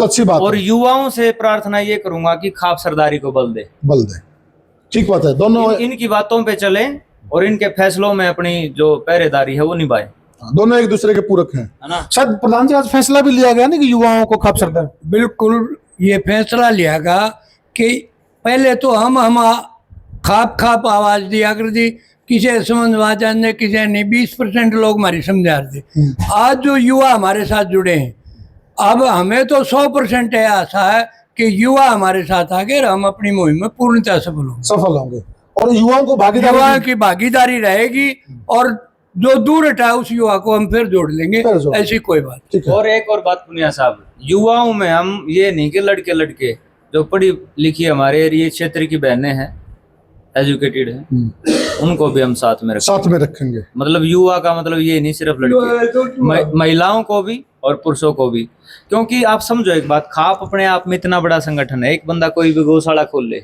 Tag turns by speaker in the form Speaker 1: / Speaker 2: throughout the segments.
Speaker 1: अच्छी बात
Speaker 2: और
Speaker 1: है।
Speaker 2: युवाओं से प्रार्थना ये करूंगा कि खाप सरदारी को बल दे,
Speaker 1: बल दे। ठीक बात है। दोनों
Speaker 2: इनकी बातों पे चले और इनके फैसलों में अपनी जो पहरेदारी है वो निभाए,
Speaker 1: दोनों एक दूसरे के पूरक हैं,
Speaker 2: है ना।
Speaker 1: शायद प्रधान जी आज फैसला भी लिया गया ना कि युवाओं को खाप सरदार।
Speaker 3: बिल्कुल ये फैसला लिया गया कि पहले तो हम खाप खाप आवाज दिया कर दी, किसी समझ ने किसी ने 20% लोग हमारी समझा रहे थे। आज जो युवा हमारे साथ जुड़े हैं, अब हमें तो 100% आशा है कि युवा हमारे साथ आगे हम अपनी मुहिम में पूर्णतः
Speaker 1: सफल होंगे और युवाओं को
Speaker 3: युवा की भागीदारी रहेगी और जो दूर हटा है उस युवा को हम फिर जोड़ लेंगे, ऐसी कोई बात।
Speaker 1: ठीक है।
Speaker 2: और एक और बात पुनिया साहब, युवाओं में हम ये नहीं कि लड़के जो पढ़ी लिखी हमारे एरिया क्षेत्र की बहनें हैं, एजुकेटेड हैं, उनको भी हम साथ में
Speaker 1: रखेंगे।
Speaker 2: मतलब युवा का मतलब ये नहीं सिर्फ लड़के, महिलाओं को भी और पुरुषों को भी। क्योंकि आप समझो एक बात, खाप अपने आप में इतना बड़ा संगठन है, एक बंदा कोई भी गौशाला खोल ले,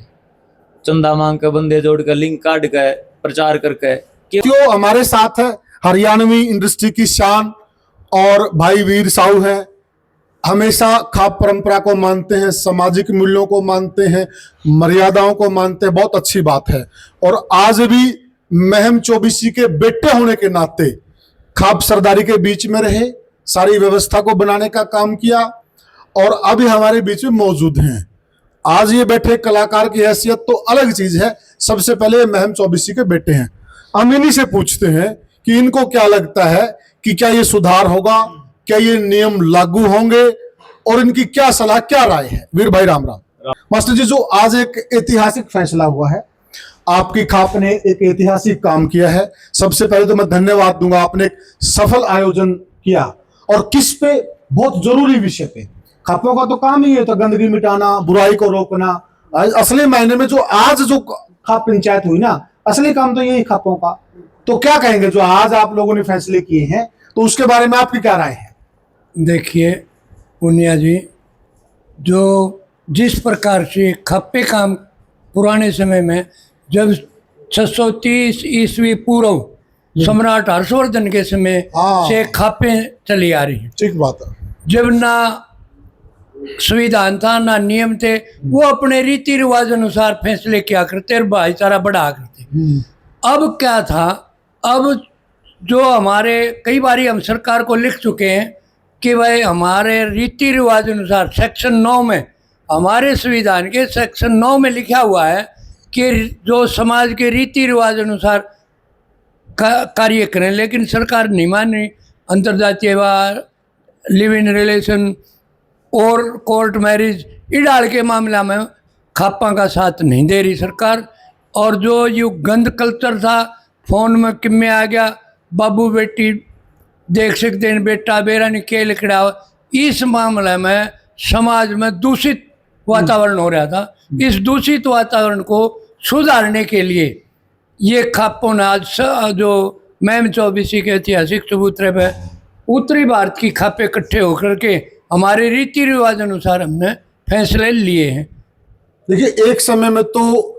Speaker 2: चंदा मांग के बंदे जोड़ कर लिंक काट के प्रचार करके
Speaker 1: क्यों हमारे साथ है हरियाणवी इंडस्ट्री की शान और भाई वीर साहू है, हमेशा खाप परंपरा को मानते हैं, सामाजिक मूल्यों को मानते हैं, मर्यादाओं को मानते हैं, बहुत अच्छी बात है। और आज भी महम चौबीसी के बेटे होने के नाते खाप सरदारी के बीच में रहे, सारी व्यवस्था को बनाने का काम किया और अभी हमारे बीच में मौजूद हैं। आज ये बैठे कलाकार की हैसियत तो अलग चीज है, सबसे पहले महम चौबीसी के बेटे हैं। हम इन्हीं से पूछते हैं कि इनको क्या लगता है कि क्या ये सुधार होगा, क्या ये नियम लागू होंगे और इनकी क्या सलाह, क्या राय है। वीर भाई राम राम। मास्टर जी, जो आज एक ऐतिहासिक फैसला हुआ है, आपकी खाप ने एक ऐतिहासिक काम किया है, सबसे पहले तो मैं धन्यवाद दूंगा। आपने एक सफल आयोजन किया और किस पे, बहुत जरूरी विषय पे। खापों का तो काम ही है तो गंदगी मिटाना, बुराई को रोकना। असली मायने में जो आज जो खाप पंचायत हुई ना, असली काम तो यही खापों का। तो क्या कहेंगे जो आज आप लोगों ने फैसले किए हैं, तो उसके बारे में आपकी क्या राय है। देखिए
Speaker 3: पुनिया जी, जो जिस प्रकार से खप्पे काम पुराने समय में जब 630 ईस्वी पूर्व सम्राट हर्षवर्धन के समय से खापे चली आ रही है।
Speaker 1: ठीक बात है।
Speaker 3: जब ना संविधान था ना नियम थे, वो अपने रीति रिवाज अनुसार फैसले किया करते और भाईचारा बढ़ा करते। अब क्या था, अब जो हमारे कई बारी हम सरकार को लिख चुके हैं कि भाई हमारे रीति रिवाज अनुसार सेक्शन 9 में, हमारे संविधान के सेक्शन 9 में लिखा हुआ है कि जो समाज के रीति रिवाज अनुसार कार्य करें, लेकिन सरकार नहीं मान रही। अंतर्जातीय विवाह, लिव इन रिलेशन और कोर्ट मैरिज ये डाल के मामला में खापा का साथ नहीं दे रही सरकार। और जो ये गंद कल्चर था, फोन में किम्मे आ गया, बाबू बेटी देख सकते हैं, बेटा बेरा ने के लिखड़ा, इस मामले में समाज में दूषित वातावरण हो रहा था। इस दूषित वातावरण को सुधारने के लिए ये खापों ने आज जो महम चौबीसी के ऐतिहासिक चबूतरे पे उत्तरी भारत की खापे इकट्ठे होकर के हमारे रीति रिवाज अनुसार हमने फैसले लिए हैं।
Speaker 1: देखिए, एक समय में तो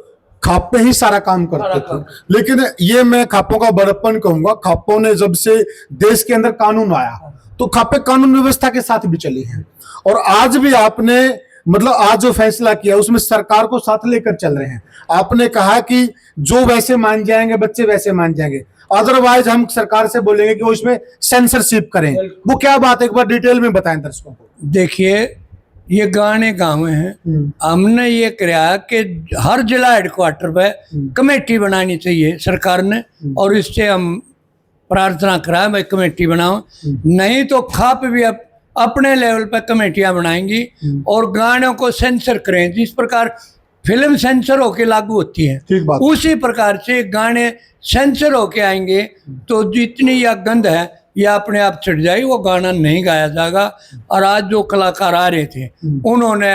Speaker 1: खापे ही सारा काम करते थे, लेकिन ये मैं खापों का बड़प्पन कहूंगा। खापों ने जब से देश के अंदर कानून आया तो खापे कानून व्यवस्था के साथ भी चली हैं। और आज भी आपने मतलब आज जो फैसला किया उसमें सरकार को साथ लेकर चल रहे हैं। आपने कहा कि जो वैसे मान जाएंगे बच्चे वैसे मान जाएंगे, अदरवाइज हम सरकार से बोलेंगे कि वो इसमें सेंसरशिप करें। वो क्या बात है, एक बार डिटेल में बताएं दर्शकों को।
Speaker 3: देखिए, ये गाने गाँव हैं, हमने ये किया कि हर जिला हेडक्वार्टर पे कमेटी बनानी चाहिए सरकार ने, और इससे हम प्रार्थना कराएं भाई कमेटी बनाओ। नहीं तो खाप भी अपने लेवल पे कमेटियां बनाएंगी और गानों को सेंसर करें। जिस प्रकार फिल्म सेंसर होके लागू होती है, उसी प्रकार से गाने सेंसर होके आएंगे तो जितनी यह गंद है यह अपने आप छिड़ जाएगी, वो गाना नहीं गाया जाएगा। और आज जो कलाकार आ रहे थे उन्होंने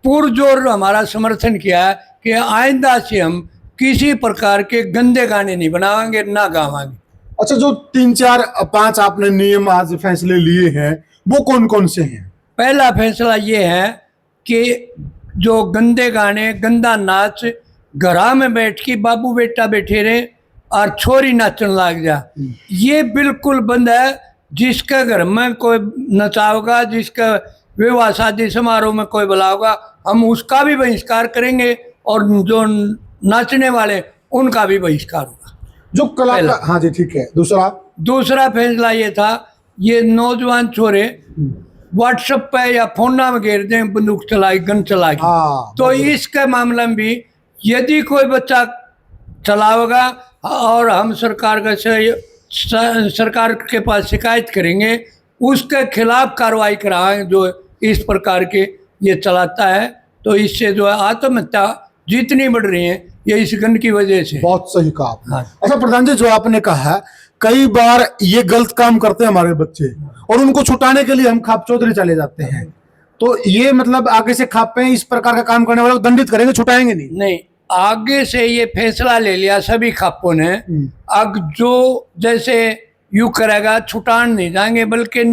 Speaker 3: पुरजोर हमारा समर्थन किया है कि आइंदा से हम किसी प्रकार के गंदे गाने नहीं बनाएंगे ना गावांगे।
Speaker 1: अच्छा, जो 3 4 5 आपने नियम आज फैसले लिए हैं वो कौन कौन से हैं।
Speaker 3: पहला फैसला ये है कि जो गंदे गाने, गंदा नाच घरा में बैठ के बाबू बेटा बैठे रहे और छोरी नाचन लग जा, ये बिल्कुल बंद है। जिसका घर में कोई नचाओगा, जिसका विवाह शादी समारोह में कोई बुला होगा हम उसका भी बहिष्कार करेंगे और जो नाचने वाले उनका भी बहिष्कार होगा।
Speaker 1: जो कलाकार, हाँ जी ठीक है।
Speaker 3: दूसरा फैसला ये था, ये नौजवान छोरे व्हाट्सएप पे या फोन में घेर दें बंदूक चलाई गन चला के,
Speaker 1: हाँ,
Speaker 3: तो इसके मामले में भी यदि कोई बच्चा चलावेगा और हम सरकार के पास शिकायत करेंगे, उसके खिलाफ कार्रवाई कराएंगे जो इस प्रकार के ये चलाता है। तो इससे जो है आत्महत्या जितनी बढ़ रही है ये इस गन की वजह से।
Speaker 1: बहुत सही कहा आपने।
Speaker 3: हाँ।
Speaker 1: अच्छा प्रधान जी, जो आपने कहा है कई बार ये गलत काम करते हैं हमारे बच्चे और उनको छुटाने के लिए हम खाप चौधरी चले जाते हैं, तो ये मतलब आगे से खापे इस प्रकार का काम करने वालों को दंडित करेंगे, छुटाएंगे नहीं?
Speaker 3: आगे से ये फैसला ले लिया सभी खापों ने, अब जो जैसे यू करेगा छुटान नहीं जाएंगे बल्कि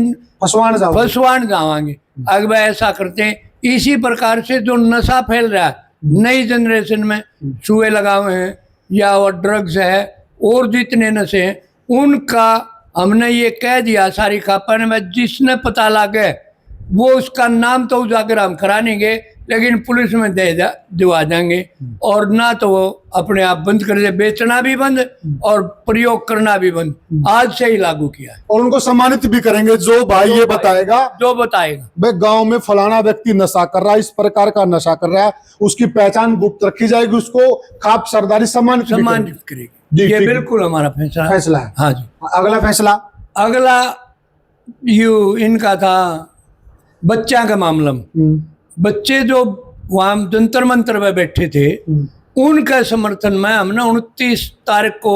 Speaker 3: फसवान जावांगे। अगर ऐसा करते हैं, इसी प्रकार से जो नशा फैल रहा है नई जनरेशन में, चूहे लगा हुए हैं या वो ड्रग्स है और जितने नशे हैं, उनका हमने ये कह दिया सारी खापा ने, जिसने पता लगे वो उसका नाम तो उजागर हम करा देंगे लेकिन पुलिस में दिवा देंगे, और ना तो वो अपने आप बंद कर दे, बेचना भी बंद और प्रयोग करना भी बंद। आज से ही लागू किया है
Speaker 1: और उनको सम्मानित भी करेंगे जो भाई ये बताएगा भाई गांव में फलाना व्यक्ति नशा कर रहा है, इस प्रकार का नशा कर रहा है, उसकी पहचान गुप्त रखी जाएगी, उसको खाप सरदारी सम्मानित
Speaker 3: करेगी। ये बिल्कुल हमारा फैसला है। हाँ जी। अगला इनका था बच्चा का मामला में, बच्चे जो वहाँ जंतर मंतर में बैठे थे उनके समर्थन में हमने 29 तारीख को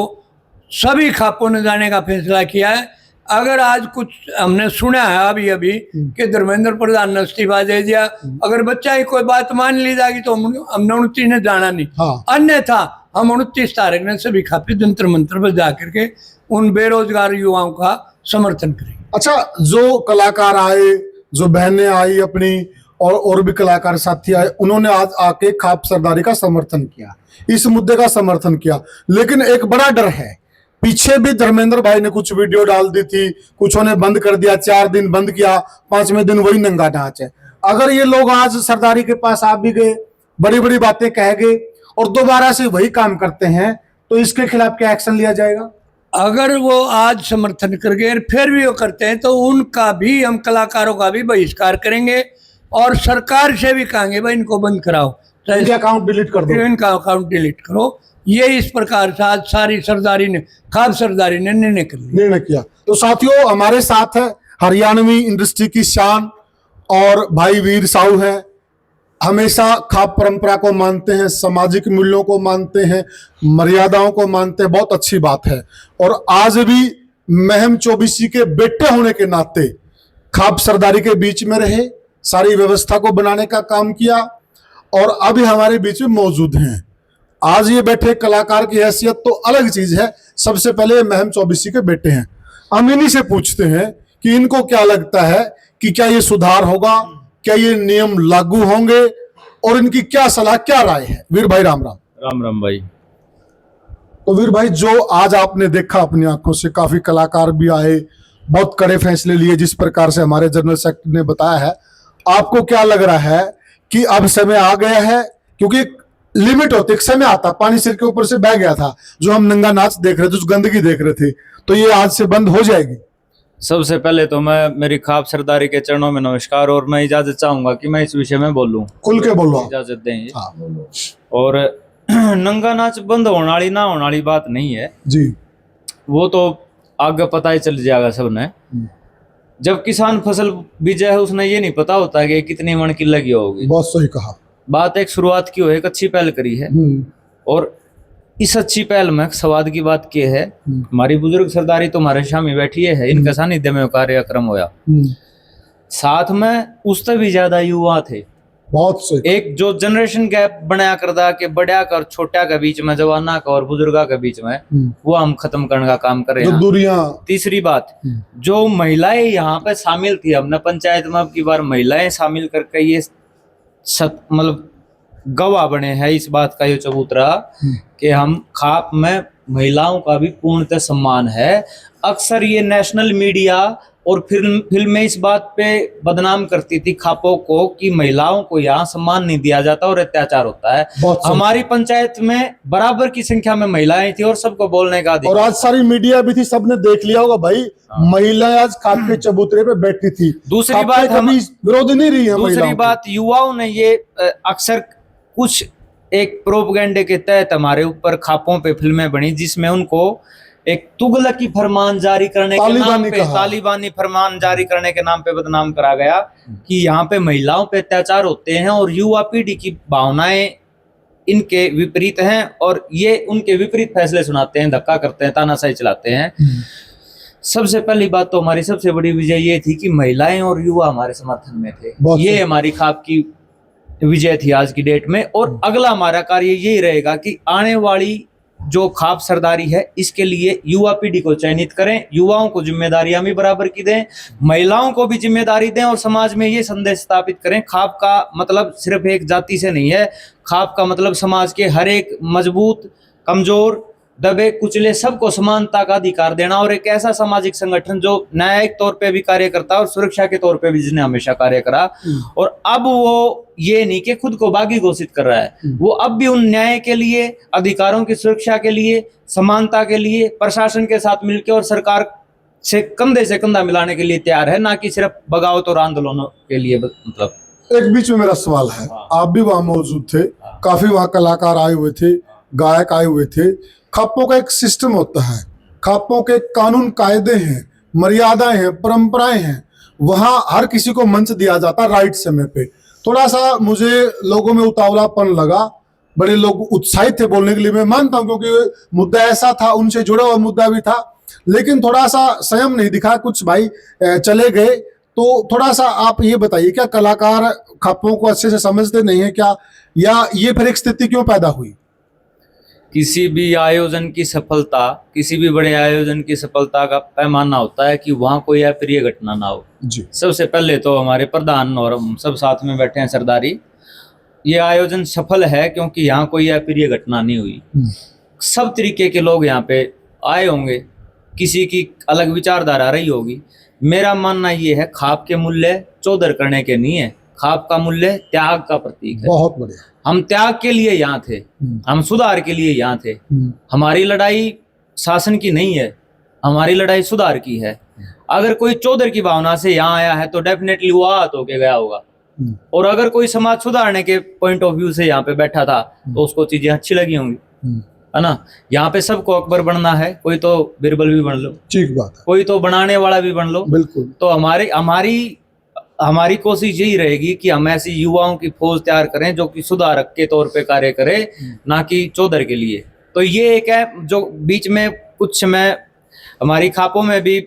Speaker 3: सभी खापों ने जाने का फैसला किया है। अगर आज कुछ हमने सुना है अभी कि धर्मेंद्र प्रधान ने इस्तीफा दे दिया, अगर बच्चा की कोई बात मान ली जाएगी तो हमने 29 ने जाना नहीं। हाँ। अन्यथा हम 29 तारीख ने सभी खापे जंतर मंतर पर जाकर के उन बेरोजगार युवाओं का समर्थन करेंगे।
Speaker 1: अच्छा, जो कलाकार आए, जो बहनें आई अपनी और भी कलाकार साथी आए, उन्होंने आज आके खाप सरदारी का समर्थन किया, इस मुद्दे का समर्थन किया, लेकिन एक बड़ा डर है। पीछे भी धर्मेंद्र भाई ने कुछ वीडियो डाल दी थी, कुछ ने बंद कर दिया, 4 दिन बंद किया, 5वें दिन वही नंगा नाच है। अगर ये लोग आज सरदारी के पास आ भी गए, बड़ी बड़ी बातें कह गए और दोबारा से वही काम करते हैं, तो इसके खिलाफ क्या एक्शन लिया जाएगा?
Speaker 3: अगर वो आज समर्थन कर गए फिर भी वो करते हैं तो उनका भी, हम कलाकारों का भी बहिष्कार करेंगे और सरकार से भी कहेंगे भाई इनको बंद कराओ,
Speaker 1: इनका अकाउंट डिलीट कर दो,
Speaker 3: इनका अकाउंट डिलीट करो। ये इस प्रकार से आज सारी सरदारी ने, खाप सरदारी ने निर्णय
Speaker 1: किया। तो साथियों, हमारे साथ है हरियाणवी इंडस्ट्री की शान और भाई वीर साहू है, हमेशा खाप परंपरा को मानते हैं, सामाजिक मूल्यों को मानते हैं, मर्यादाओं को मानते हैं, बहुत अच्छी बात है। और आज भी महम चौबीसी के बेटे होने के नाते खाप सरदारी के बीच में रहे, सारी व्यवस्था को बनाने का काम किया और अभी हमारे बीच में मौजूद हैं। आज ये बैठे कलाकार की हैसियत तो अलग चीज है, सबसे पहले महम चौबीसी के बेटे हैं। हम इन्हीं से पूछते हैं कि इनको क्या लगता है कि क्या ये सुधार होगा, क्या ये नियम लागू होंगे और इनकी क्या सलाह, क्या राय है? वीर भाई राम राम।
Speaker 2: राम राम भाई।
Speaker 1: तो वीर भाई, जो आज आपने देखा अपनी आंखों से, काफी कलाकार भी आए, बहुत कड़े फैसले लिए, जिस प्रकार से हमारे जनरल सेक्रेटरी ने बताया है, आपको क्या लग रहा है कि अब समय आ गया है? क्योंकि एक लिमिट होती, एक समय आता, पानी सिर के ऊपर से बह गया था, जो हम नंगा नाच देख रहे थे, जो गंदगी देख रहे थे, तो ये आज से बंद हो जाएगी।
Speaker 2: सबसे पहले तो मैं मेरी खाप सरदारी के चरणों में नमस्कार, और मैं इजाजत चाहूंगा कि मैं इस विषय में बोलूं।
Speaker 1: खुल के बोलो,
Speaker 2: इजाजत दें।
Speaker 1: हाँ।
Speaker 2: और नंगा नाच बंद होने वाली ना होने वाली बात नहीं है
Speaker 1: जी,
Speaker 2: वो तो आगे पता ही चल जाएगा सबने। जब किसान फसल बीजा है उसने ये नहीं पता होता कि कितनी मन की लगी होगी।
Speaker 1: बहुत सही कहा।
Speaker 2: बात एक शुरुआत की हो, एक अच्छी पहल करी है, और इस अच्छी पहल में स्वाद की बात की है, हमारी बुजुर्ग सरदारी तो हमारे शामी बैठी है, इनका सानिध्य में कार्यक्रम होया, साथ में उससे भी ज्यादा युवा थे।
Speaker 1: बहुत सही।
Speaker 2: एक जो जनरेशन गैप बनाया करदा के बड़ा कर छोटा के बीच में, जवाना का और बुजुर्गा के बीच में, वो हम खत्म करने का काम कर रहे हैं। दूरियां। तीसरी बात, जो महिलाएं यहाँ पे शामिल थी, हमने पंचायत में अब की बार महिलाएं शामिल करके ये मतलब गवाह बने हैं इस बात का, ये चबूतरा कि हम खाप में महिलाओं का भी पूर्णतः सम्मान है। अक्सर ये नेशनल मीडिया और फिल्में इस बात पे बदनाम करती थी खापों को कि महिलाओं को यहाँ सम्मान नहीं दिया जाता और अत्याचार होता है।
Speaker 1: बहुत सही।
Speaker 2: हमारी पंचायत में बराबर की संख्या में महिलाएं थी और सबको बोलने का
Speaker 1: और
Speaker 2: अधिकार।
Speaker 1: आज सारी मीडिया भी थी, सबने देख लिया होगा भाई, महिलाएं आज खाप के चबूतरे पे बैठी थी।
Speaker 2: दूसरी
Speaker 1: खाप
Speaker 2: बात
Speaker 1: पे कभी विरोध नहीं रही है
Speaker 2: दूसरी
Speaker 1: महिलाओं की।
Speaker 2: बात, युवाओं ने ये अक्सर कुछ एक प्रोपगेंडे के तहत हमारे ऊपर खापों पे फिल्में बनी जिसमें उनको एक तुगलकी फरमान जारी करने के नाम पे, तालिबानी फरमान जारी करने के नाम पे बदनाम करा गया कि यहाँ पे महिलाओं पे अत्याचार होते हैं और युवा पीढ़ी की भावनाएं इनके विपरीत हैं और ये उनके विपरीत फैसले सुनाते हैं, धक्का करते हैं, तानाशाही चलाते हैं। सबसे पहली बात तो हमारी सबसे बड़ी विजय ये थी कि महिलाएं और युवा हमारे समर्थन में थे। ये हमारी खाप की विजय थी आज की डेट में। और अगला हमारा कार्य यही रहेगा कि आने वाली जो खाप सरदारी है इसके लिए युवा पीढ़ी को चयनित करें, युवाओं को जिम्मेदारियां भी बराबर की दें, महिलाओं को भी जिम्मेदारी दें और समाज में ये संदेश स्थापित करें खाप का मतलब सिर्फ एक जाति से नहीं है। खाप का मतलब समाज के हर एक मजबूत, कमजोर, दबे कुचले सबको समानता का अधिकार देना और एक ऐसा सामाजिक संगठन जो न्यायिक तौर पे भी कार्य करता है और सुरक्षा के तौर पे भी जिसने हमेशा कार्य करा। और अब वो ये नहीं कि खुद को बागी घोषित कर रहा है, वो अब भी उन न्याय के लिए, अधिकारों की सुरक्षा के लिए, समानता के लिए प्रशासन के साथ मिलकर और सरकार से कंधा मिलाने के लिए तैयार है, ना कि सिर्फ बगावत और आंदोलनों के लिए। मतलब
Speaker 1: एक बीच में मेरा सवाल है, आप भी वहां मौजूद थे, काफी वहां कलाकार आए हुए थे, गायक आए हुए थे। खापों का एक सिस्टम होता है, खापों के कानून कायदे हैं, मर्यादाएं हैं, परंपराएं हैं, वहां हर किसी को मंच दिया जाता राइट समय पे। थोड़ा सा मुझे लोगों में उतावलापन लगा, बड़े लोग उत्साहित थे बोलने के लिए, मैं मानता हूं क्योंकि मुद्दा ऐसा था, उनसे जुड़ा हुआ मुद्दा भी था, लेकिन थोड़ा सा संयम नहीं दिखा, कुछ भाई चले गए। तो थोड़ा सा आप ये बताइए, क्या कलाकार खापों को अच्छे से समझते नहीं है क्या, या ये फिर एक स्थिति क्यों पैदा हुई?
Speaker 2: किसी भी आयोजन की सफलता, किसी भी बड़े आयोजन की सफलता का पैमाना होता है कि वहां कोई अप्रिय घटना ना हो
Speaker 1: जी।
Speaker 2: सबसे पहले तो हमारे प्रधान और हम सब साथ में बैठे हैं सरदारी, ये आयोजन सफल है क्योंकि यहाँ कोई अप्रिय घटना नहीं हुई। सब तरीके के लोग यहाँ पे आए होंगे, किसी की अलग विचारधारा रही होगी। मेरा मानना ये है खाप के मूल्य चौधर करने के नहीं है, खाप का मूल्य त्याग का प्रतीक है।
Speaker 1: बहुत बढ़िया।
Speaker 2: हम त्याग के लिए यहाँ थे, हम सुधार के लिए यहाँ थे। हमारी लड़ाई शासन की नहीं है, हमारी लड़ाई सुधार की है। अगर कोई चौधर की भावना से यहाँ आया है तो डेफिनेटली वो आहत होके गया होगा, और अगर कोई समाज सुधारने के पॉइंट ऑफ व्यू से यहाँ पे बैठा था तो उसको चीजें अच्छी लगी होंगी, है ना। यहाँ पे सबको अकबर बनना है, कोई तो बिरबल भी बन लो,
Speaker 1: ठीक बात है,
Speaker 2: कोई तो बनाने वाला भी बन लो,
Speaker 1: बिल्कुल।
Speaker 2: तो हमारी कोशिश यही रहेगी कि हम ऐसी युवाओं की फौज तैयार करें जो कि सुधारक के तौर पे कार्य करे, ना कि चौधर के लिए। तो ये एक है जो बीच में कुछ समय हमारी खापों में भी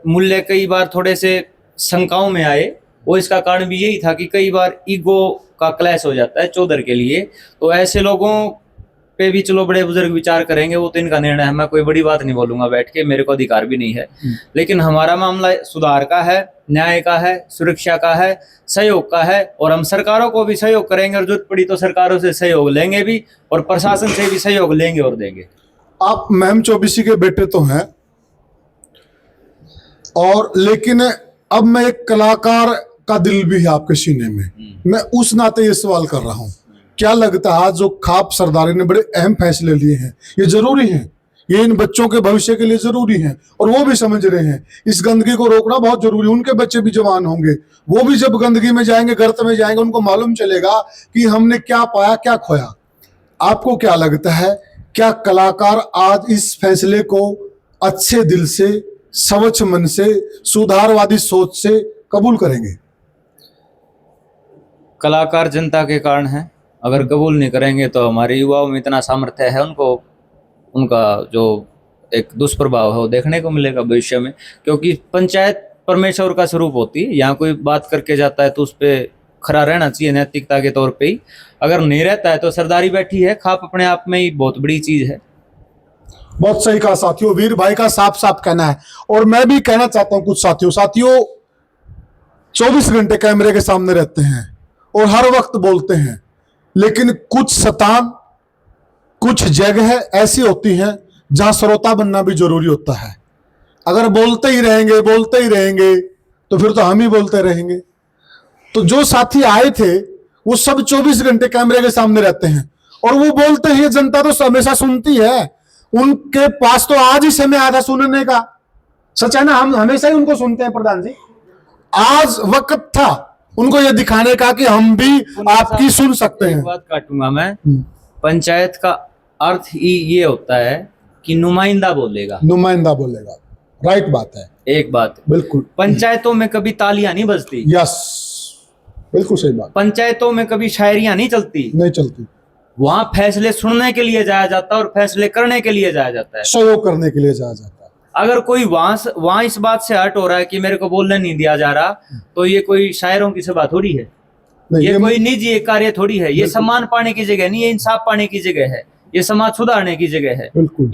Speaker 2: मूल्य कई बार थोड़े से शंकाओं में आए, वो इसका कारण भी यही था कि कई बार ईगो का क्लैश हो जाता है चौधर के लिए। तो ऐसे लोगों पे भी चलो बड़े बुजुर्ग विचार करेंगे, वो तो इनका निर्णय है, मैं कोई बड़ी बात नहीं बोलूंगा बैठ के, मेरे को अधिकार भी नहीं है। लेकिन हमारा मामला सुधार का है, न्याय का है, सुरक्षा का है, सहयोग का है, और हम सरकारों को भी सहयोग करेंगे और जरूरत पड़ी तो सरकारों से सहयोग लेंगे भी और प्रशासन से भी सहयोग लेंगे और देंगे।
Speaker 1: आप मैम चौबीसी के बेटे तो हैं, और लेकिन अब मैं एक कलाकार का दिल भी है आपके सीने में, मैं उस नाते ये सवाल कर रहा हूँ, क्या लगता है जो खाप सरदारी ने बड़े अहम फैसले लिए हैं, ये जरूरी हैं, ये इन बच्चों के भविष्य के लिए जरूरी हैं, और वो भी समझ रहे हैं इस गंदगी को रोकना बहुत जरूरी है। उनके बच्चे भी जवान होंगे, वो भी जब गंदगी में जाएंगे, गर्त में जाएंगे, उनको मालूम चलेगा कि हमने क्या पाया, क्या खोया। आपको क्या लगता है, क्या कलाकार आज इस फैसले को अच्छे दिल से, स्वच्छ मन से, सुधारवादी सोच से कबूल करेंगे?
Speaker 2: कलाकार जनता के कारण है, अगर कबूल नहीं करेंगे तो हमारे युवाओं में इतना सामर्थ्य है, उनको उनका जो एक दुष्प्रभाव है वो देखने को मिलेगा भविष्य में। क्योंकि पंचायत परमेश्वर का स्वरूप होती है, यहाँ कोई बात करके जाता है तो उस पर खरा रहना चाहिए नैतिकता के तौर पे ही। अगर नहीं रहता है तो सरदारी बैठी है, खाप अपने आप में ही बहुत बड़ी चीज है।
Speaker 1: बहुत सही कहा साथियों, वीर भाई का साफ साफ कहना है, और मैं भी कहना चाहता हूं कुछ साथियों 24 घंटे कैमरे के सामने रहते हैं और हर वक्त बोलते हैं, लेकिन कुछ शतान, कुछ जगह ऐसी होती हैं जहां श्रोता बनना भी जरूरी होता है। अगर बोलते ही रहेंगे तो फिर तो हम ही बोलते रहेंगे। तो जो साथी आए थे वो सब 24 घंटे कैमरे के सामने रहते हैं और वो बोलते हैं, जनता तो हमेशा सुनती है, उनके पास तो आज ही समय आधा सुनने का। सच है ना, हम हमेशा ही उनको सुनते हैं प्रधान जी। आज वक्त था उनको ये दिखाने का कि हम भी आपकी सुन सकते
Speaker 2: एक
Speaker 1: हैं।
Speaker 2: बात काटूंगा मैं, पंचायत का अर्थ ही ये होता है कि नुमाइंदा बोलेगा,
Speaker 1: नुमाइंदा बोलेगा, राइट बात है,
Speaker 2: एक बात।
Speaker 1: बिल्कुल।
Speaker 2: पंचायतों में कभी तालियां नहीं बजती,
Speaker 1: यस, बिल्कुल सही बात,
Speaker 2: पंचायतों में कभी शायरियां नहीं चलती,
Speaker 1: नहीं चलती।
Speaker 2: वहां फैसले सुनने के लिए जाया जाता है और फैसले करने के लिए जाया जाता है,
Speaker 1: सहयोग करने के लिए जाया जाता है।
Speaker 2: अगर कोई वहां इस बात से हट हो रहा है कि मेरे को बोलने नहीं दिया जा रहा, तो ये कोई शायरों की सभा थोड़ी है, ये कोई निजी कार्य थोड़ी है, ये सम्मान पाने की जगह नहीं है, इंसाफ पाने की जगह है, ये समाज सुधारने की जगह है।
Speaker 1: बिल्कुल।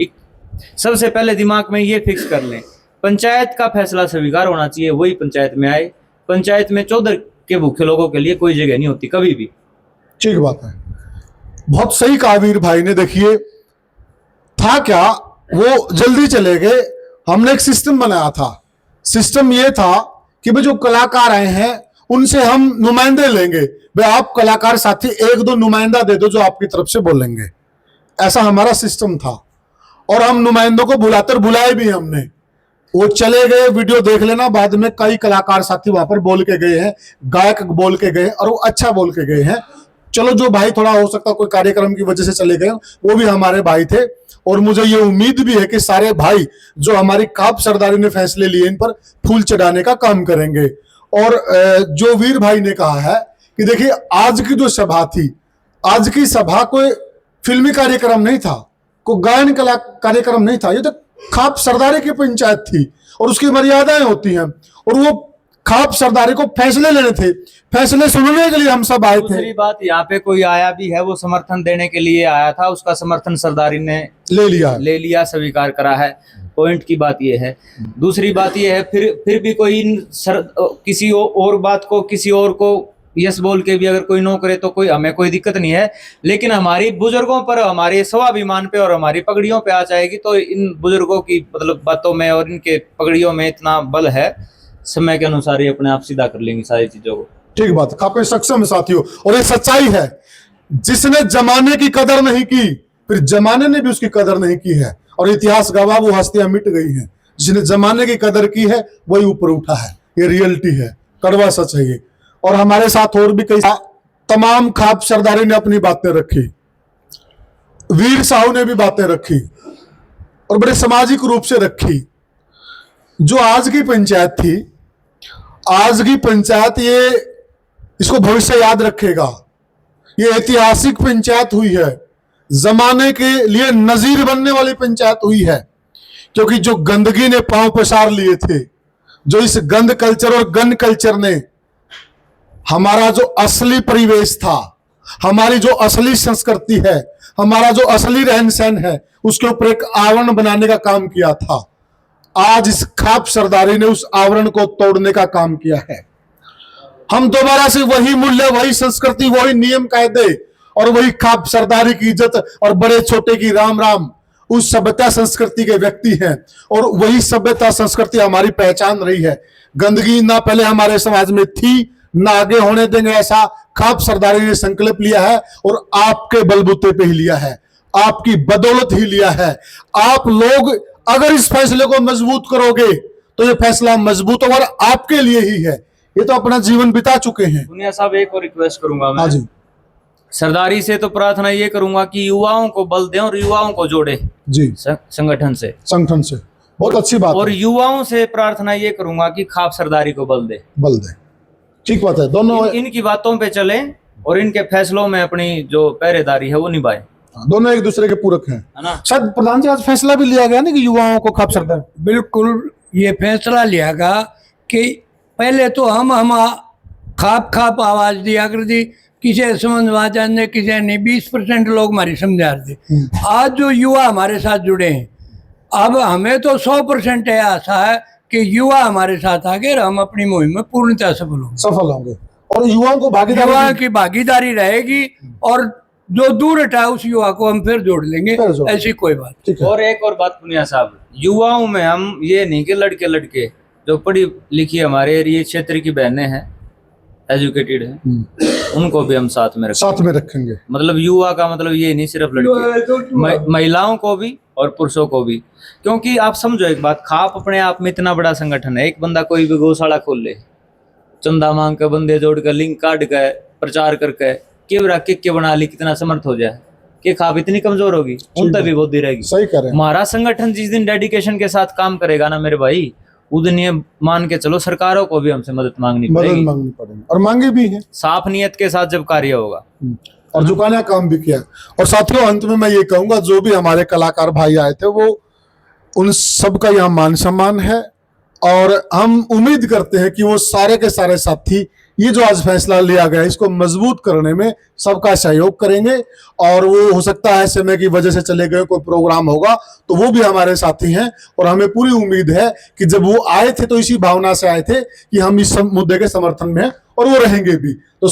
Speaker 2: सबसे पहले दिमाग में ये फिक्स कर लें, पंचायत का फैसला स्वीकार होना चाहिए, वही पंचायत में आए। पंचायत में चौधर के भूखे लोगों के लिए कोई जगह नहीं होती कभी भी।
Speaker 1: ठीक बात है, बहुत सही कहा वीर भाई ने। देखिए था क्या, वो जल्दी चले गए। हमने एक सिस्टम बनाया था, सिस्टम ये था कि भाई जो कलाकार आए हैं उनसे हम नुमाइंदे लेंगे, भाई आप कलाकार साथी एक दो नुमाइंदा दे दो जो आपकी तरफ से बोलेंगे, ऐसा हमारा सिस्टम था। और हम नुमाइंदों को बुलाए भी हमने, वो चले गए, वीडियो देख लेना, बाद में कई कलाकार साथी वहां पर बोल के गए हैं, गायक बोल के गए और वो अच्छा बोल के गए हैं। चलो जो भाई थोड़ा हो सकता कोई कार्यक्रम की वजह से चले गए, वो भी हमारे भाई थे। और मुझे ये उम्मीद भी है कि सारे भाई जो हमारी काप सरदारी ने फैसले लिए इन पर फूल चढ़ाने का काम करेंगे। और जो वीर भाई ने कहा है कि देखिए आज की जो सभा थी, आज की सभा कोई फिल्मी कार्यक्रम नहीं था, कोई गायन कला कार्यक्रम नहीं था, ये तो खाप सरदारी की पंचायत थी और उसकी मर्यादाएं होती हैं। और वो खाप सरदारी को फैसले लेने थे, फैसले सुनने के लिए हम सब आए थे।
Speaker 2: दूसरी बात, यहाँ पे कोई आया भी है, वो समर्थन देने के लिए आया था, उसका समर्थन सरदारी ने
Speaker 1: ले लिया,
Speaker 2: स्वीकार करा है। पॉइंट की बात ये है। दूसरी बात ये है, फिर भी कोई किसी और बात को किसी और को यस बोल के भी अगर कोई नो करे तो हमें कोई दिक्कत नहीं है, लेकिन हमारी बुजुर्गों पर, हमारे स्वाभिमान पे और हमारी पगड़ियों पे आ जाएगी तो इन बुजुर्गों की मतलब बातों में और इनके पगड़ियों में इतना बल है, समय के अनुसार ही अपने आप सीधा कर लेंगे सारी चीजों को।
Speaker 1: ठीक बात, काफी सक्षम है साथियों, और ये सच्चाई है। जिसने जमाने की कदर नहीं की, फिर जमाने ने भी उसकी कदर नहीं की है, और इतिहास गवाह वो हस्तियां मिट गई हैं। जिसने जमाने की कदर की है वही ऊपर उठा है, ये रियलिटी है, कड़वा सच है ये। और हमारे साथ और भी कई तमाम खाप सरदारी ने अपनी बातें रखी, वीर साहू ने भी बातें रखी और बड़े सामाजिक रूप से रखी। जो आज की पंचायत थी, आज की पंचायत, ये इसको भविष्य याद रखेगा, ये ऐतिहासिक पंचायत हुई है, जमाने के लिए नजीर बनने वाली पंचायत हुई है। क्योंकि जो गंदगी ने पांव पसार लिए थे, जो इस गंद कल्चर और गन कल्चर ने हमारा जो असली परिवेश था, हमारी जो असली संस्कृति है, हमारा जो असली रहन सहन है, उसके ऊपर एक आवरण बनाने का काम किया था। आज इस खाप सरदारी ने उस आवरण को तोड़ने का काम किया है। हम दोबारा से वही मूल्य, वही संस्कृति, वही नियम कायदे और वही खाप सरदारी की इज्जत और बड़े छोटे की राम राम, उस सभ्यता संस्कृति के व्यक्ति हैं और वही सभ्यता संस्कृति हमारी पहचान रही है। गंदगी ना पहले हमारे समाज में थी, ना आगे होने देंगे, ऐसा खाप सरदारी ने संकल्प लिया है और आपके बलबूते पे ही लिया है, आपकी बदौलत ही लिया है। आप लोग अगर इस फैसले को मजबूत करोगे तो ये फैसला मजबूत और आपके लिए ही है। ये तो अपना जीवन बिता चुके हैं।
Speaker 2: दुनिया साहब, एक और रिक्वेस्ट करूंगा मैं।
Speaker 1: हाँ जी,
Speaker 2: सरदारी से तो प्रार्थना ये करूंगा कि युवाओं को बल दें और युवाओं को जोड़े जी संगठन से, बहुत अच्छी बात। और युवाओं से प्रार्थना ये करूंगा कि खाप सरदारी को बल दे। ठीक बात है, दोनों इनकी बातों पे चलें और इनके फैसलों में अपनी जो पहरेदारी है वो निभाएं।
Speaker 1: दोनों एक दूसरे के पूरक हैं, है ना। शायद प्रधान जी आज फैसला भी लिया गया ना कि युवाओं को खाप सरदार,
Speaker 3: बिल्कुल ये फैसला लिया गया कि पहले तो हम खाप आवाज दिया कर दी, किसी समझ जानने किसी ने 20% लोग हमारी समझा दी। आज जो युवा हमारे साथ जुड़े हैं, अब हमें तो 100% आशा है कि युवा हमारे साथ आगे हम अपनी मुहिम में पूर्णतः सफल होंगे
Speaker 1: और युवाओं को
Speaker 3: की भागीदारी रहेगी और जो दूर हटा उस युवा को हम फिर जोड़ लेंगे,
Speaker 1: फिर जोड़
Speaker 3: ऐसी कोई बात।
Speaker 1: ठीक है।
Speaker 2: और एक और बात पुनिया साहब, युवाओं में हम ये नहीं कि लड़के लड़के जो पढ़ी लिखी हमारे एरिया क्षेत्र की बहनें हैं, एजुकेटेड हैं, उनको भी हम साथ में रखें।
Speaker 1: साथ में रखेंगे।
Speaker 2: मतलब युवा का मतलब ये नहीं सिर्फ लड़के, महिलाओं को भी और पुरुषों को भी। क्योंकि आप समझो एक बात, खाप अपने आप में इतना बड़ा संगठन है। एक बंदा कोई भी गौशाला खोल ले, चंदा मांग के, बंदे जोड़ कर, लिंक काट के, प्रचार करके के बना ली, कितना समर्थ हो जाए कि खाप इतनी कमजोर होगी, उन तक भी बुद्धि रहेगी।
Speaker 1: सही कह रहे हैं।
Speaker 2: हमारा संगठन जिस दिन डेडिकेशन के साथ काम करेगा ना मेरे भाई, उस दिन ये मान के चलो सरकारों को भी हमसे मदद मांगनी
Speaker 1: मदद
Speaker 2: पड़ेगी।
Speaker 1: मांगनी पड़ेगी और मांगे भी हैं।
Speaker 2: साफ नियत के साथ जब कार्य होगा।
Speaker 1: और जुकाना काम भी किया। और साथियों, अंत में मैं ये कहूंगा, जो भी हमारे कलाकार भाई आए थे, वो उन सबका यहाँ मान सम्मान है और हम उम्मीद करते हैं कि वो सारे के सारे साथी ये जो आज फैसला लिया गया इसको मजबूत करने में सबका सहयोग करेंगे। और वो हो सकता है समय की वजह से चले गए, कोई प्रोग्राम होगा तो वो भी हमारे साथी हैं। और हमें पूरी उम्मीद है कि जब वो आए थे तो इसी भावना से आए थे कि हम इस मुद्दे के समर्थन में हैं और वो रहेंगे भी। तो